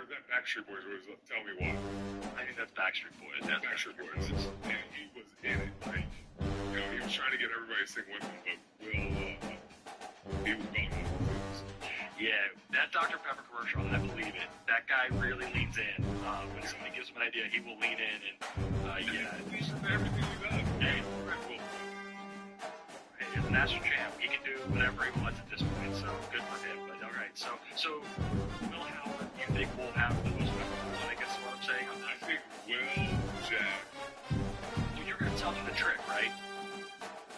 Or is that Backstreet Boys? Or is it, tell me why? I think that's Backstreet Boys. That's Backstreet Boys. And he was in it. Like, you know, he was trying to get everybody to sing with him, but he was going on things. Yeah, that Dr. Pepper commercial, I believe it. That guy really leans in. When somebody gives him an idea, he will lean in. And, yeah. He's from everything he does. Hey, he's a national champ. He can do whatever he wants at this point, so good for him. But all right, so Will Howard, you think will have the most memorable one? I guess is what I'm saying. I think Will, Jack. Dude, you're gonna tell me the trick, right?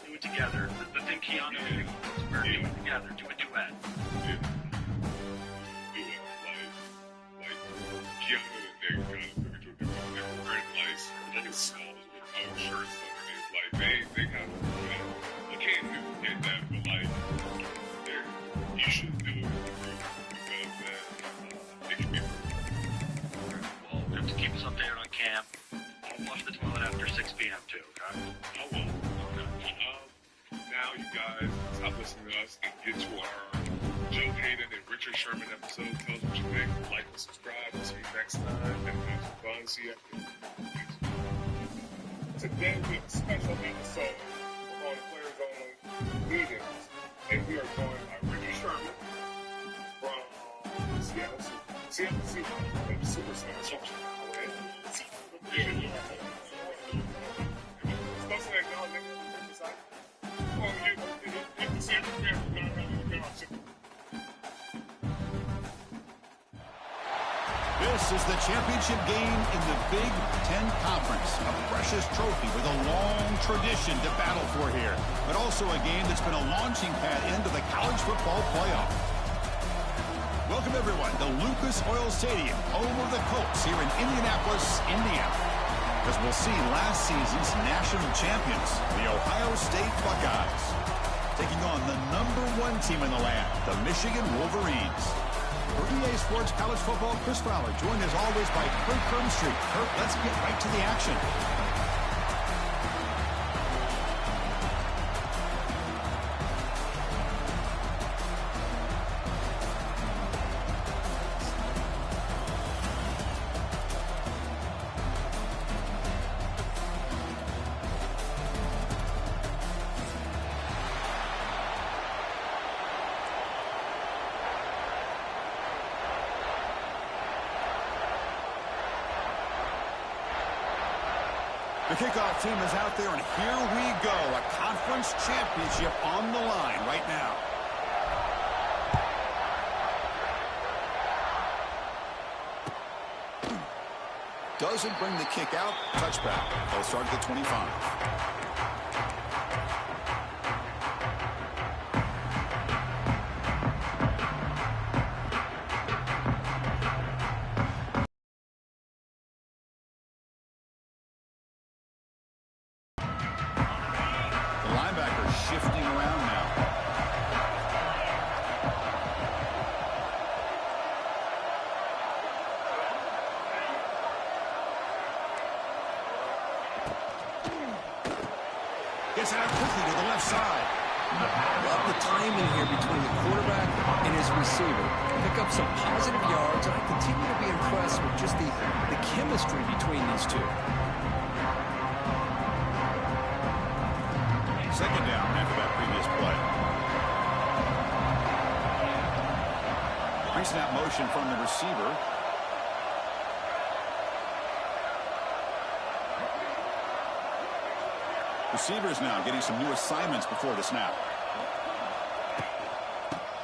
Do it together. The thing Keanu did. Do it together. Do a duet. Yeah. Do it like Keanu and Nick kind of took it to a different level. They were wearing lights, smells with no shirts underneath. Like they kind of, you know, you can't duplicate that, but like, you should do it because it can be. Well, you have to keep us updated on camp. I'll flush the toilet after 6 p.m. too, okay? I will. Now you guys stop listening to us and get to our Joe Hayden and Richard Sherman episode. Tell us what you think. Like and subscribe. We'll see you next time. And have some fun. See you after. Today we have a special episode on Players Only Meetings. And we are joined by Richard Sherman from Seattle Seahawks and Superstars. This is the championship game in the Big Ten Conference, a precious trophy with a long tradition to battle for here, but also a game that's been a launching pad into the college football playoff. Welcome, everyone, to Lucas Oil Stadium, home of the Colts here in Indianapolis, Indiana. As we'll see last season's national champions, the Ohio State Buckeyes, taking on the #1 team in the land, the Michigan Wolverines. For EA Sports College Football, Chris Fowler, joined as always by Kurt Kirkstreet. Kurt, let's get right to the action. The kickoff team is out there, and here we go. A conference championship on the line right now. Doesn't bring the kick out. Touchback. They'll start at the 25. Shifting around now. Gets out quickly to the left side. Love the timing here between the quarterback and his receiver. Pick up some positive yards, and I continue to be impressed with just the chemistry between these two. Second down after that previous play. Pre-snap motion from the receiver. Receivers now getting some new assignments before the snap.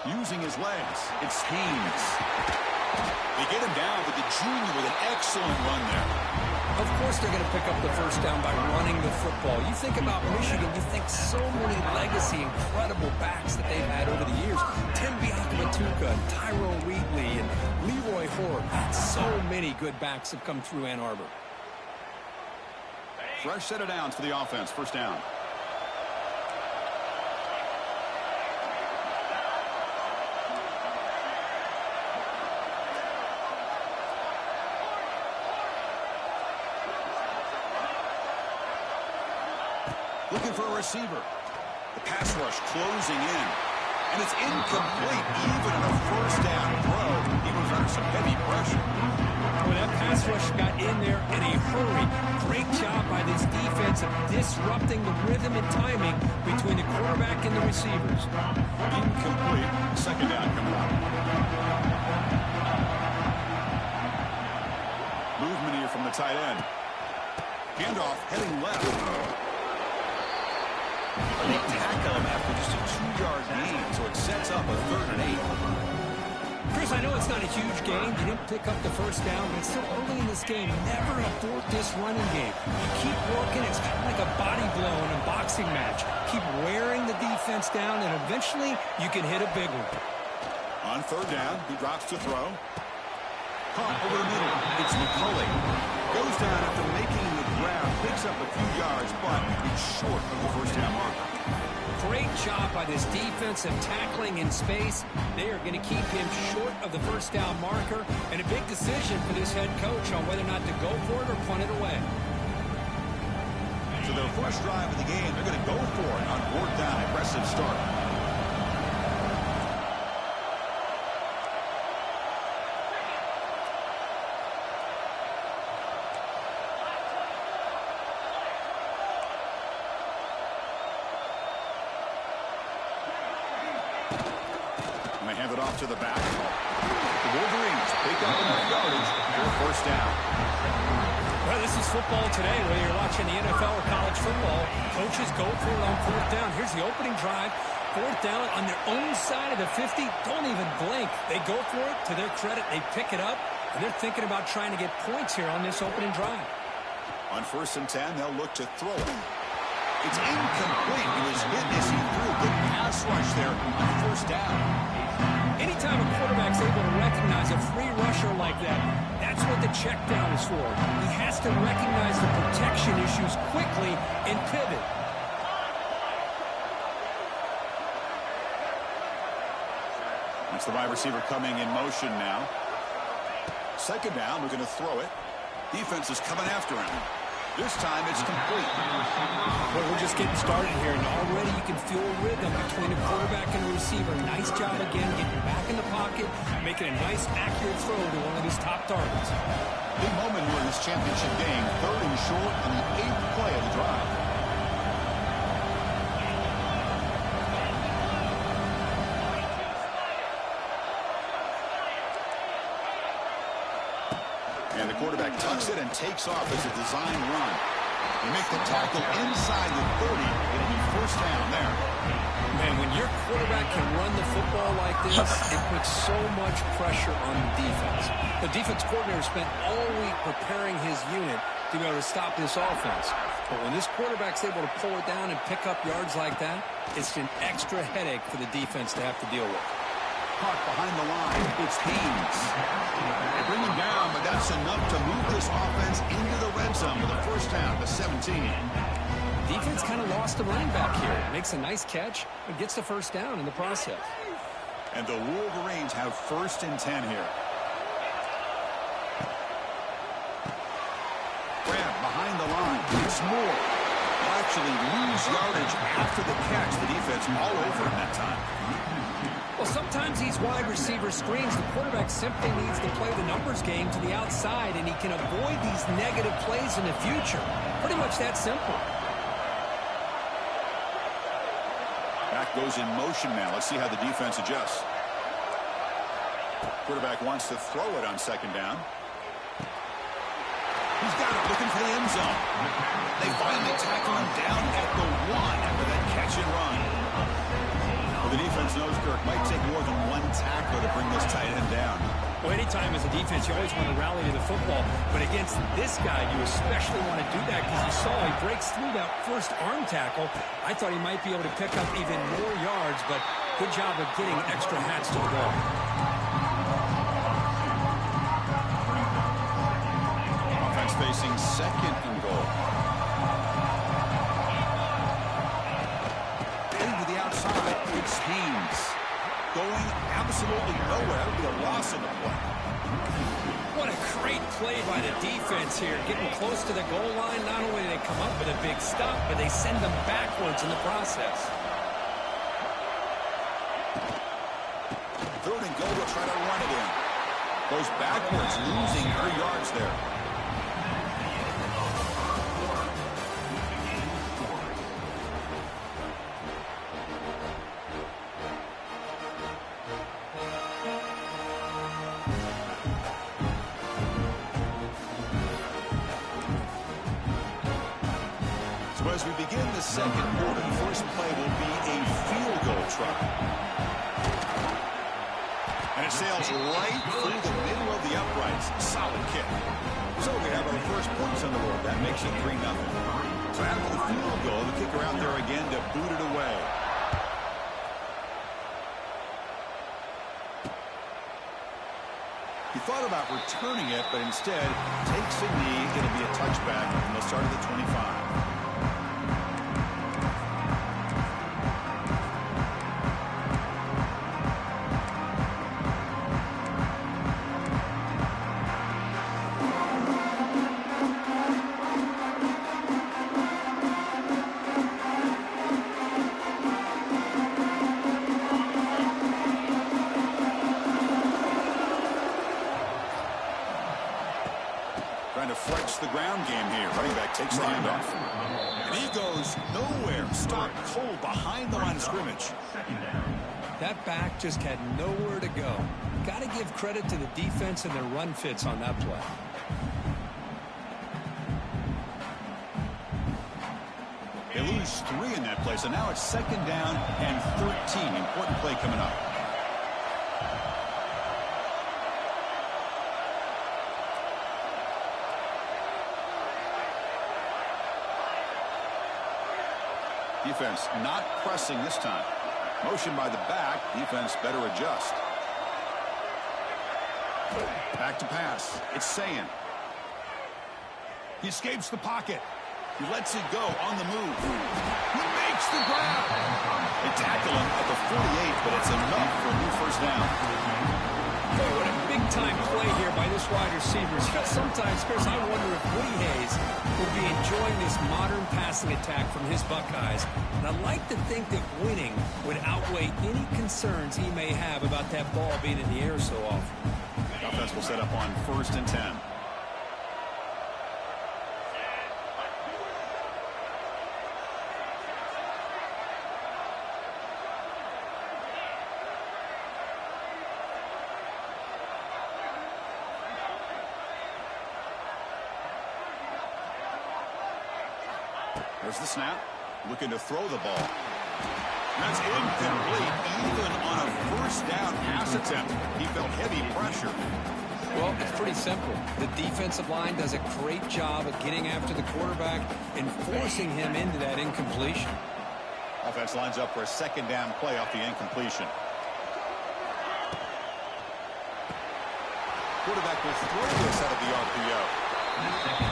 Using his legs. It's Haynes. They get him down, but the junior with an excellent run there. Of course they're going to pick up the first down by running the football. You think about Michigan, you think so many legacy, incredible backs that they've had over the years. Tim Biakabatuka, Tyrone Wheatley, and Leroy Horde. So many good backs have come through Ann Arbor. Fresh set of downs for the offense. First down. Looking for a receiver. The pass rush closing in. And it's incomplete. Even on a first down throw, he was under some heavy pressure. in a hurry. Great job by this defense of disrupting the rhythm and timing between the quarterback and the receivers. Incomplete. Second down coming up. Movement here from the tight end. Handoff heading left. They tackle him after just a 2-yard gain, so it sets up a 3rd and 8. Chris, I know it's not a huge game. You didn't pick up the first down, but it's still early in this game. Never abort this running game. You keep working. It's kind of like a body blow in a boxing match. Keep wearing the defense down, and eventually you can hit a big one. On 3rd down, he drops to throw. Caught over the middle. It's McCulley. Goes down after making the grab. Picks up a few yards, but it's short of the first down marker. Great job by this defense of tackling in space. They are going to keep him short of the first down marker, and a big decision for this head coach on whether or not to go for it or punt it away. So their first drive of the game, they're going to go for it on 4th down. Aggressive start. To the back. The Wolverines pick up enough yardage for a first down. Well, this is football today, whether you're watching the NFL or college football. Coaches go for it on 4th down. Here's the opening drive. 4th down on their own side of the 50. Don't even blink. They go for it. To their credit, they pick it up, and they're thinking about trying to get points here on this opening drive. On 1st and 10, they'll look to throw it. It's incomplete. He was hit as he threw. Good pass rush there on 1st down. Anytime a quarterback's able to recognize a free rusher like that, that's what the check down is for. He has to recognize the protection issues quickly and pivot. That's the wide receiver coming in motion now. 2nd down, we're going to throw it. Defense is coming after him. This time it's complete. Well, we're just getting started here, and already you can feel a rhythm between a quarterback and a receiver. Nice job again, getting back in the pocket, making a nice, accurate throw to one of his top targets. Big moment here in this championship game. 3rd and short on the 8th play of the drive. And the quarterback tucks it and takes off as a design run. They make the tackle inside the 30. It'll be first down there. Man, when your quarterback can run the football like this, it puts so much pressure on the defense. The defense coordinator spent all week preparing his unit to be able to stop this offense. But when this quarterback's able to pull it down and pick up yards like that, it's an extra headache for the defense to have to deal with. Caught behind the line. It's Haynes. They bring him down, but that's enough to move this offense into the red zone with a first down to 17. Defense kind of lost the running back here. Makes a nice catch and gets the first down in the process. And the Wolverines have 1st and 10 here. Grab behind the line. It's Moore. They'll actually lose yardage after the catch. The defense all over him that time. Well, sometimes these wide receiver screens, the quarterback simply needs to play the numbers game to the outside, and he can avoid these negative plays in the future. Pretty much that simple. Back goes in motion now. Let's see how the defense adjusts. Quarterback wants to throw it on 2nd down. He's got it, looking for the end zone. They finally tackle him down at the 1 after that catch and run. Well, the defense knows, Kirk, might take more than one tackler to bring this tight end down. Well, anytime as a defense, you always want to rally to the football. But against this guy, you especially want to do that because you saw he breaks through that first arm tackle. I thought he might be able to pick up even more yards, but good job of getting extra hats to the ball. Offense facing 2nd and goal. Heading to the outside, it's Haynes. Going absolutely nowhere with a loss of the play. What a great play by the defense here. Getting close to the goal line, not only do they come up with a big stop, but they send them backwards in the process. 3rd and goal, will try to run it in. Goes backwards, losing 3 yards there. as we begin the second quarter, the first play will be a field goal try. And it sails right through the middle of the uprights. Solid kick. So we have our first points on the board. That makes it 3-0. So after the field goal, the kicker out there again to boot it away. He thought about returning it, but instead takes a knee. It'll be a touchback, and they'll start at the 25. Trying to flex the ground game here. Running back takes the handoff. And he goes nowhere. Stopped cold behind the line of scrimmage. That back just had nowhere to go. Got to give credit to the defense and their run fits on that play. They lose 3 in that play, so now it's 2nd down and 13. Important play coming up. Defense not pressing this time. Motion by the back. Defense better adjust. Back to pass. It's Sayin. He escapes the pocket. He lets it go on the move. He makes the grab. They tackle him at the 48, but it's enough for a new first down. Boy, what a big-time play here by this wide receiver. Sometimes, Chris, I wonder if Woody Hayes would be enjoying this modern passing attack from his Buckeyes. And I'd like to think that winning would outweigh any concerns he may have about that ball being in the air so often. The offense will set up on 1st and 10. There's the snap. Looking to throw the ball. That's incomplete, even on a first down pass attempt. He felt heavy pressure. Well, it's pretty simple. The defensive line does a great job of getting after the quarterback and forcing him into that incompletion. Offense lines up for a 2nd down play off the incompletion. Quarterback will throw this out of the RPO.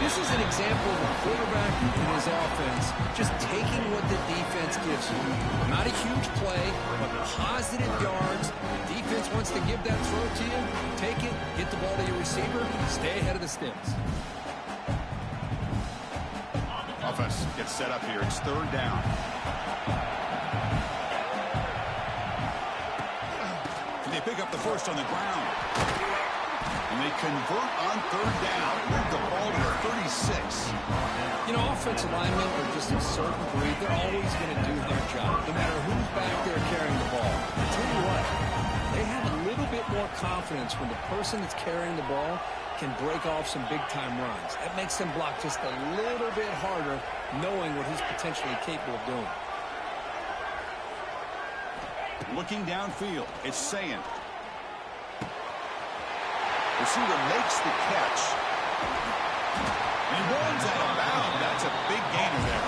This is an example of a quarterback and his offense just taking what the defense gives him. Not a huge play, but positive yards. Defense wants to give that throw to you. Take it, get the ball to your receiver, stay ahead of the sticks. Offense gets set up here. It's 3rd down. And they pick up the first on the ground. And they convert on 3rd down. Move the ball to the 36. You know, offensive linemen are just a certain breed. They're always going to do their job, no matter who's back there carrying the ball. I'll tell you what, they have a little bit more confidence when the person that's carrying the ball can break off some big-time runs. That makes them block just a little bit harder, knowing what he's potentially capable of doing. Looking downfield, it's Sayin. Receiver makes the catch. And he runs out of bounds. That's a big gainer there.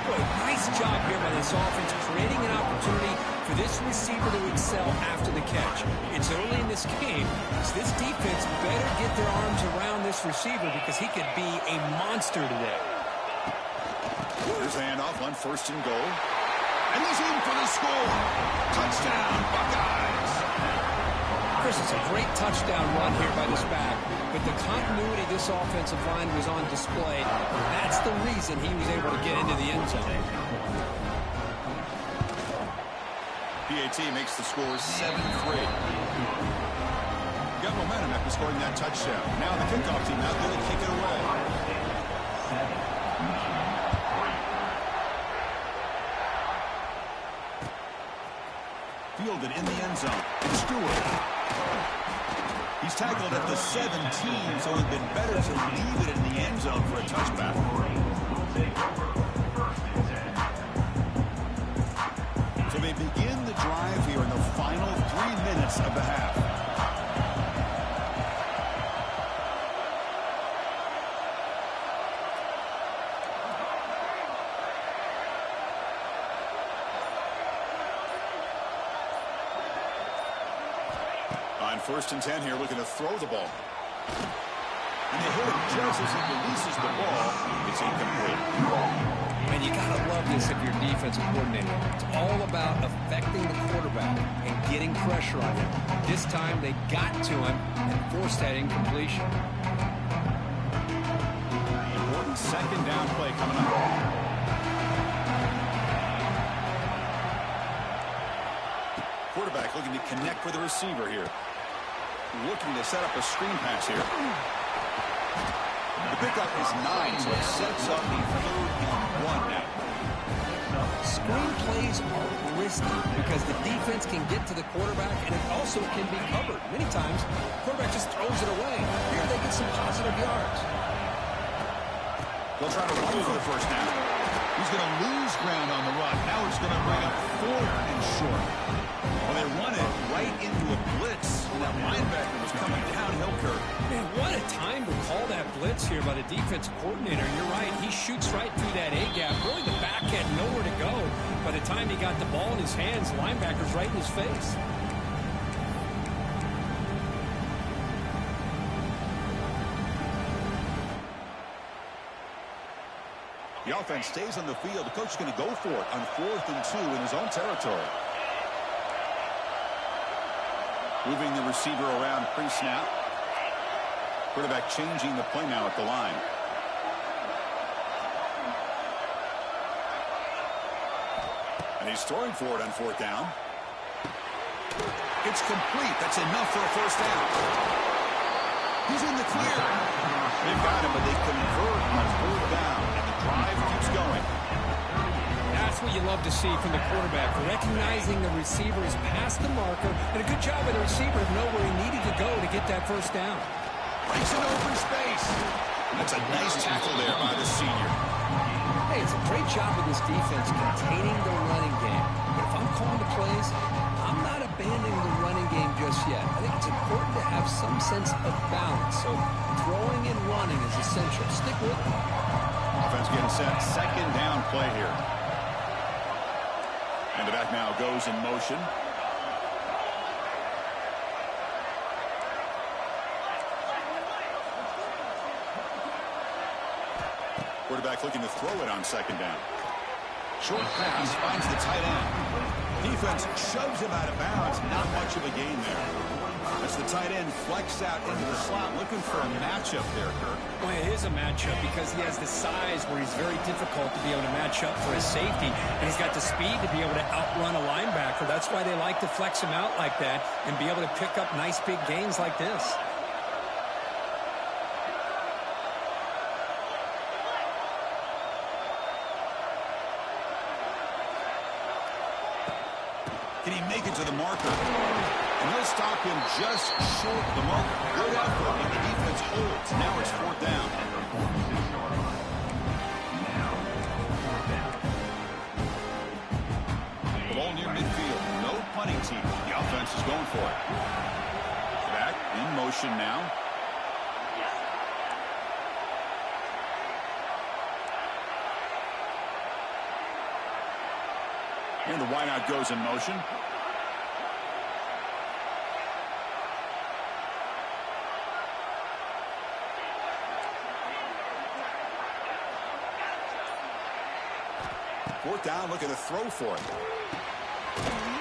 Boy, nice job here by this offense, creating an opportunity for this receiver to excel after the catch. It's early in this game, so this defense better get their arms around this receiver because he could be a monster today. There's a handoff on 1st and goal. And he's in for the score. Touchdown, Buckeyes. Chris, it's a great touchdown run here by this back, but the continuity of this offensive line was on display. That's the reason he was able to get into the end zone. PAT makes the score 7-3. Got momentum after scoring that touchdown. Now the kickoff team out there to kick it away. Fielded in the end zone. It's Stewart. He's tackled at the 17, so it would have been better to leave it in the end zone for a touchback. minutes of the half. On 1st and 10 here, looking to throw the ball. And they hit him just as he releases the ball. It's incomplete. And you got to love this if you're defensive coordinator. It's all about affecting the quarterback and getting pressure on him. This time they got to him and forced that incompletion. Important 2nd down play coming up. Quarterback looking to connect with the receiver here. Looking to set up a screen pass here. The pickup is 9, so it sets up the 3rd and 1 now. Screen plays are risky because the defense can get to the quarterback and it also can be covered. Many times, the quarterback just throws it away. Here they get some positive yards. They'll try to run for the 1st down. He's going to lose ground on the run. Now it's going to bring up 4th and short. Well, they run it right into a blitz. And that linebacker was coming downhill curve. Man, what a time to call that blitz here by the defensive coordinator. You're right. He shoots right through that A-gap. Really, the back had nowhere to go. By the time he got the ball in his hands, the linebacker's right in his face. The offense stays on the field. The coach is going to go for it on 4th and 2 in his own territory. Moving the receiver around pre-snap. Quarterback changing the play now at the line. And he's throwing for it on 4th down. It's complete. That's enough for a 1st down. He's in the clear. They've got him, but they convert on 4th down. And the drive keeps going. That's what you love to see from the quarterback, recognizing the receiver is past the marker, and a good job by the receiver to know where he needed to go to get that 1st down. Breaks an open space. That's a nice tackle there by the senior. Hey, it's a great job of this defense containing the running game. But if I'm calling the plays, I'm not abandoning the running game just yet. I think it's important to have some sense of balance. So throwing and running is essential. Stick with it. Offense getting set. 2nd down play here. And the back now goes in motion. Quarterback looking to throw it on 2nd down. Short pass finds the tight end. Defense shoves him out of bounds. Not much of a gain there. As the tight end flex out into the slot, looking for a matchup there, Kirk. Well, it is a matchup because he has the size where he's very difficult to be able to match up for his safety, and he's got the speed to be able to outrun a linebacker. That's why they like to flex him out like that and be able to pick up nice big gains like this. Can he make it to the marker? And he'll stop him just short of the marker. Good effort, and the defense holds. Now it's 4th down. The ball near midfield. No punting team. The offense is going for it. Back in motion now. And the wideout goes in motion. Fourth down, looking to throw for it.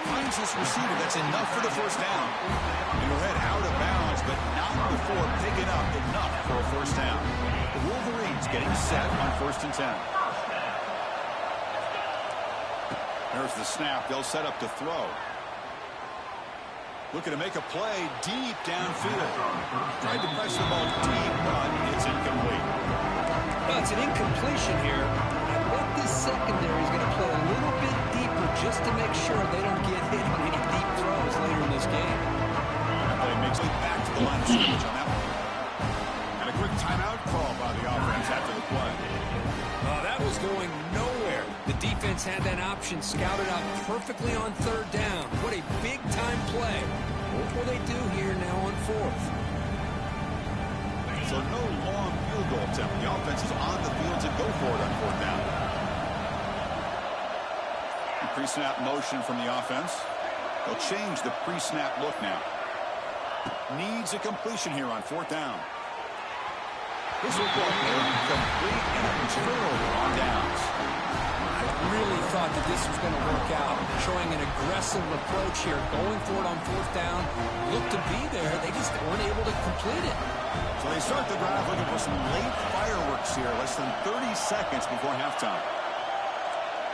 Finds this receiver. That's enough for the 1st down. And we'll head out of bounds, but not before picking up enough for a 1st down. The Wolverines getting set on 1st and 10. There's the snap. They'll set up to throw. Looking to make a play deep downfield. Tried to press the ball deep, but it's incomplete. Well, it's an incompletion here. I bet this secondary is going to play a little bit deeper just to make sure they don't get hit on any deep throws later in this game. That play makes it back to the line of scrimmage on that one. And a quick timeout call by the offense after the play. That was going nowhere. The defense had that option scouted out perfectly on third down. What a big-time play. What will they do here now on fourth? So no long field goal attempt. The offense is on the field to go for it on fourth down. Pre-snap motion from the offense. They'll change the pre-snap look now. Needs a completion here on fourth down. This will go incomplete and a turnover on downs. I really thought that this was going to work out, showing an aggressive approach here, going for it on fourth down. Looked to be there. They just weren't able to complete it. So they start the drive looking for some late fireworks here, less than 30 seconds before halftime.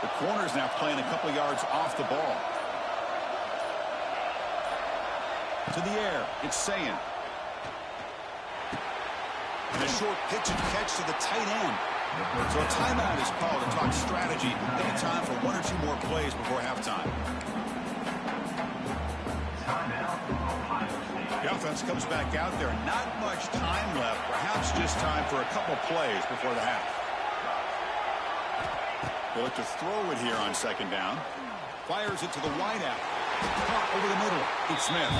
The corner's now playing a couple yards off the ball. To the air, it's Sayin. And a short pitch and catch to the tight end. So a timeout is called to talk strategy. They have time for one or two more plays before halftime. The offense comes back out there. Not much time left. Perhaps just time for a couple plays before the half. They look to throw it here on second down. Fires it to the wideout. Caught over the middle. It's Smith.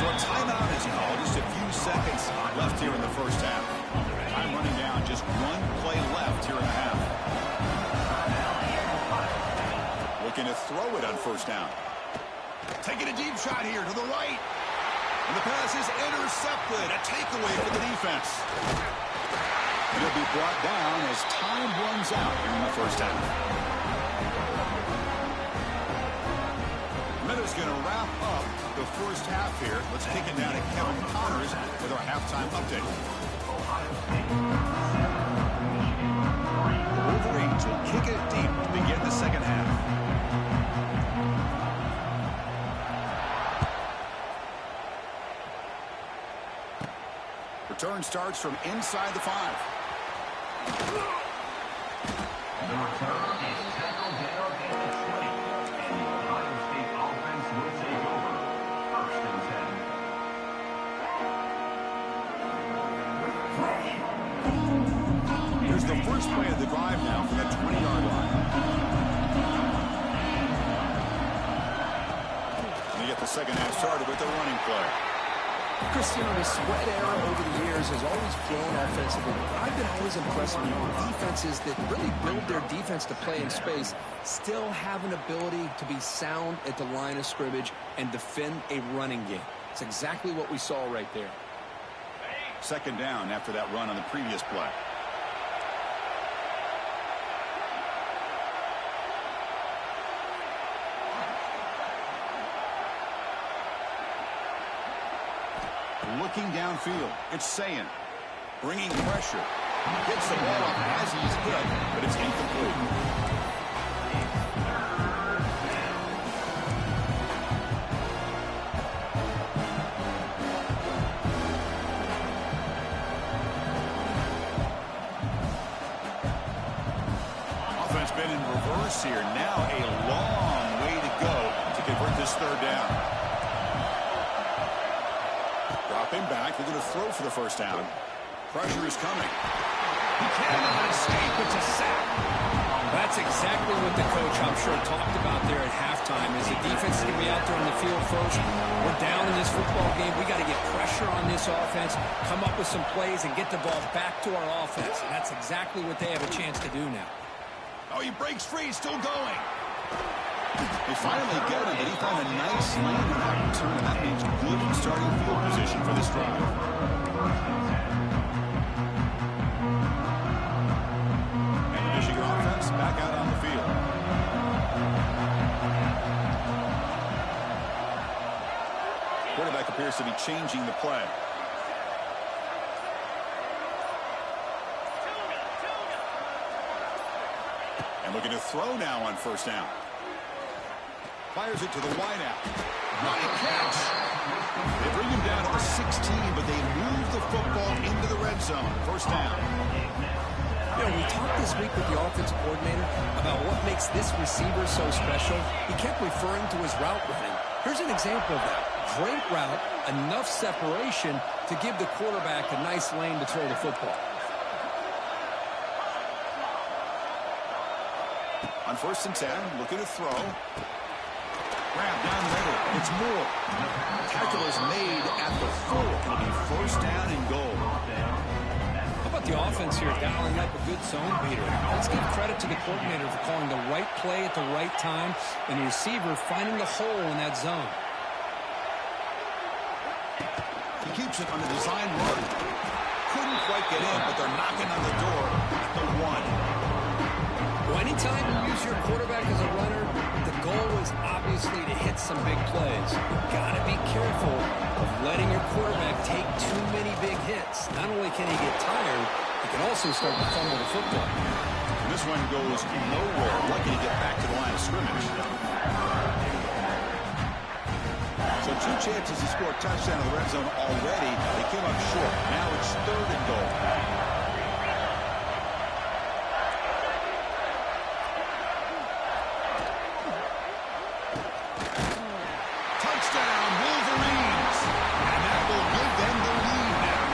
So a timeout is called. Just a few seconds left here in the first half. Time running down. Just one play left here in the half. Looking to throw it on first down. Taking a deep shot here to the right. And the pass is intercepted. A takeaway for the defense. It'll be brought down as time runs out here in the first half. Minutes going to wrap up the first half here. Let's kick it down to Kevin Connors with our halftime update. The Wolverines will kick it deep to begin the second half. Return starts from inside the 5. The return is tackled down at the 20. And the Ohio State offense will take over. First and 10. Here's the first play of the drive now from the 20-yard line. They get the second half started with the running play. Chris, you know, the spread era over the years has always grown offensively. I've been always impressed with defenses that really build their defense to play in space, still have an ability to be sound at the line of scrimmage and defend a running game. It's exactly what we saw right there. Second down after that run on the previous play. Looking downfield, it's Sayin. Bringing pressure. Gets the ball up as he's hit, but it's incomplete. Offense been in reverse here. Now a long way to go to convert this third down. Dropping back, they're going to throw for the first down. Pressure is coming. He cannot escape. It's a sack. That's exactly what the coach, I'm sure, talked about there at halftime, is the defense is going to be out there on the field first. We're down in this football game. We got to get pressure on this offense, come up with some plays, and get the ball back to our offense. And that's exactly what they have a chance to do now. Oh, he breaks free. He's still going. They finally get him, but he found a nice lane in that return, and that means good starting field position for this drive. And the Michigan offense back out on the field. Quarterback appears to be changing the play. And looking to throw now on first down. Fires it to the wideout. Nice catch. They bring him down to the 16, but they move the football into the red zone. First down. You know, we talked this week with the offensive coordinator about what makes this receiver so special. He kept referring to his route running. Here's an example of that. Great route, enough separation to give the quarterback a nice lane to throw the football. On On 1st and 10, looking to throw. Grab down the middle. It's Moore. Tackle is made at the 4. It'll be 1st down and goal. How about the offense here dialing up a good zone beater? Let's give credit to the coordinator for calling the right play at the right time and the receiver finding the hole in that zone. He keeps it on the design run. Couldn't quite get in, but they're knocking on the door at the 1. Well, anytime you use your quarterback as a runner, the goal is obviously to hit some big plays. You've got to be careful of letting your quarterback take too many big hits. Not only can he get tired, he can also start to fumble the football. And this one goes nowhere. Lucky to get back to the line of scrimmage. So 2 chances to score a touchdown in the red zone already. They came up short. Now it's 3rd and goal. Touchdown, Wolverines! And that will give them the lead now.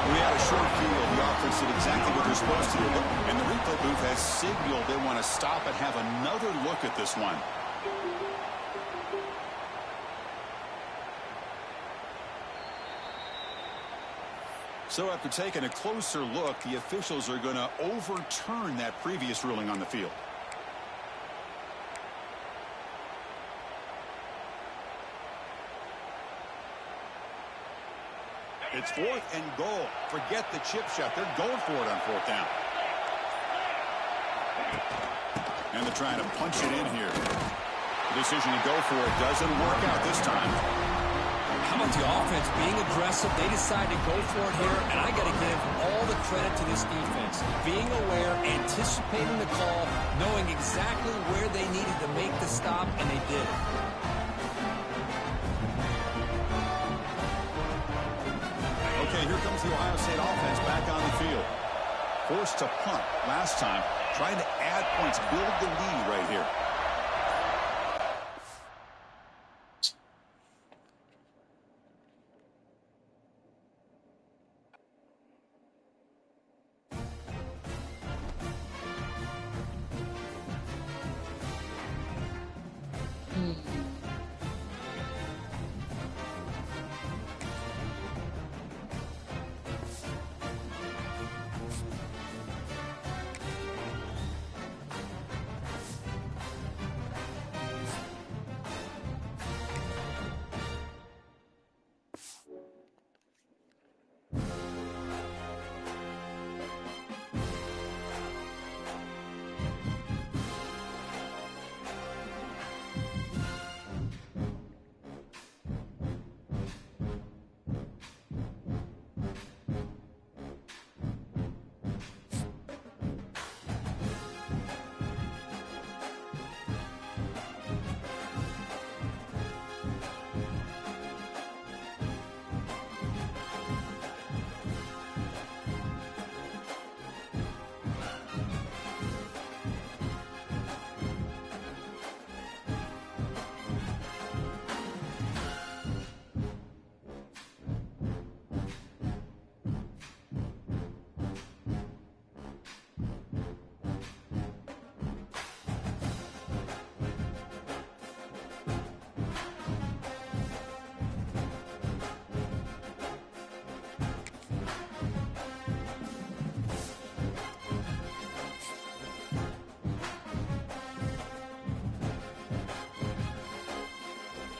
We had a short field. The offense did exactly what they're supposed to do. And the replay booth has signaled they want to stop and have another look at this one. So after taking a closer look, the officials are going to overturn that previous ruling on the field. It's 4th and goal. Forget the chip shot. They're going for it on 4th down. And they're trying to punch it in here. The decision to go for it doesn't work out this time. How about the offense being aggressive? They decide to go for it here, and I got to give all the credit to this defense. Being aware, anticipating the call, knowing exactly where they needed to make the stop, and they did. Okay, here comes the Ohio State offense back on the field. Forced to punt last time, trying to add points, build the lead right here.